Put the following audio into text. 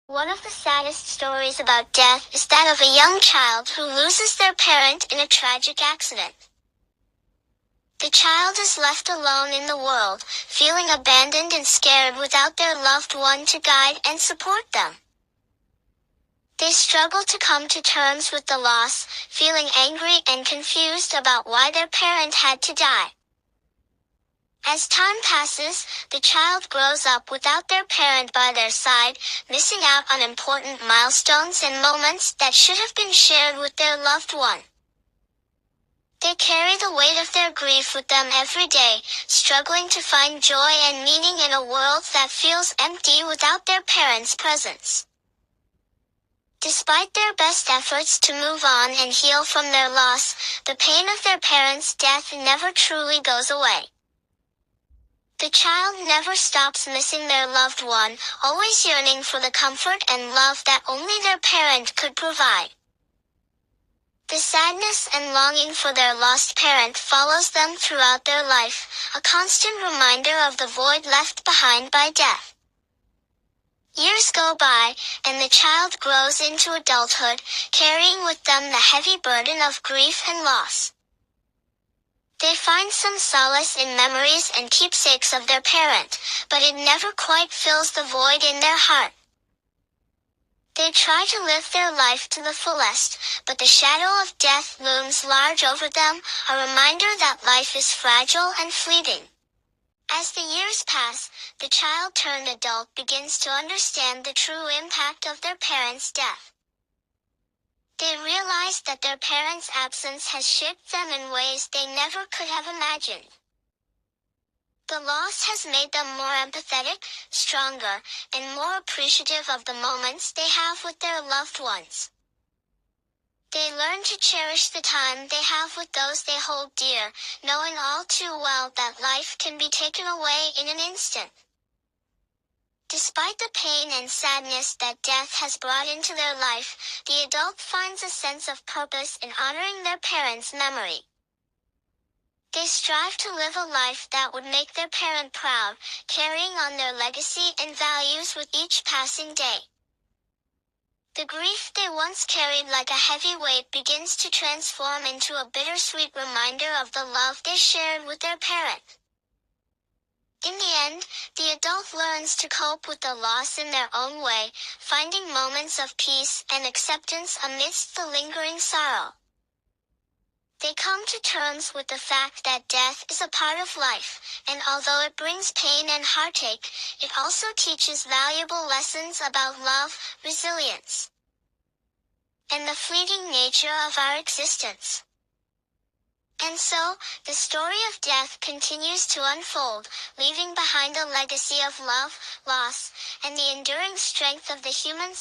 One of the saddest stories about death is that of a young child who loses their parent in a tragic accident. The child is left alone in the world, feeling abandoned and scared without their loved one to guide and support them. They struggle to come to terms with the loss, feeling angry and confused about why their parent had to die. As time passes, the child grows up without their parent by their side, missing out on important milestones and moments that should have been shared with their loved one. They carry the weight of their grief with them every day, struggling to find joy and meaning in a world that feels empty without their parents' presence. Despite their best efforts to move on and heal from their loss, the pain of their parents' death never truly goes away. The child never stops missing their loved one, always yearning for the comfort and love that only their parent could provide. The sadness and longing for their lost parent follows them throughout their life, a constant reminder of the void left behind by death. Years go by, and the child grows into adulthood, carrying with them the heavy burden of grief and loss. They find some solace in memories and keepsakes of their parent, but it never quite fills the void in their heart. They try to live their life to the fullest, but the shadow of death looms large over them, a reminder that life is fragile and fleeting. As the years pass, the child turned adult begins to understand the true impact of their parents' death. They realize that their parents' absence has shaped them in ways they never could have imagined. The loss has made them more empathetic, stronger, and more appreciative of the moments they have with their loved ones. They learn to cherish the time they have with those they hold dear, knowing all too well that life can be taken away in an instant. Despite the pain and sadness that death has brought into their life, the adult finds a sense of purpose in honoring their parents' memory. They strive to live a life that would make their parent proud, carrying on their legacy and values with each passing day. The grief they once carried like a heavy weight begins to transform into a bittersweet reminder of the love they shared with their parent. In the end, the adult learns to cope with the loss in their own way, finding moments of peace and acceptance amidst the lingering sorrow. They come to terms with the fact that death is a part of life, and although it brings pain and heartache, it also teaches valuable lessons about love, resilience, and the fleeting nature of our existence. And so, the story of death continues to unfold, leaving behind a legacy of love, loss, and the enduring strength of the human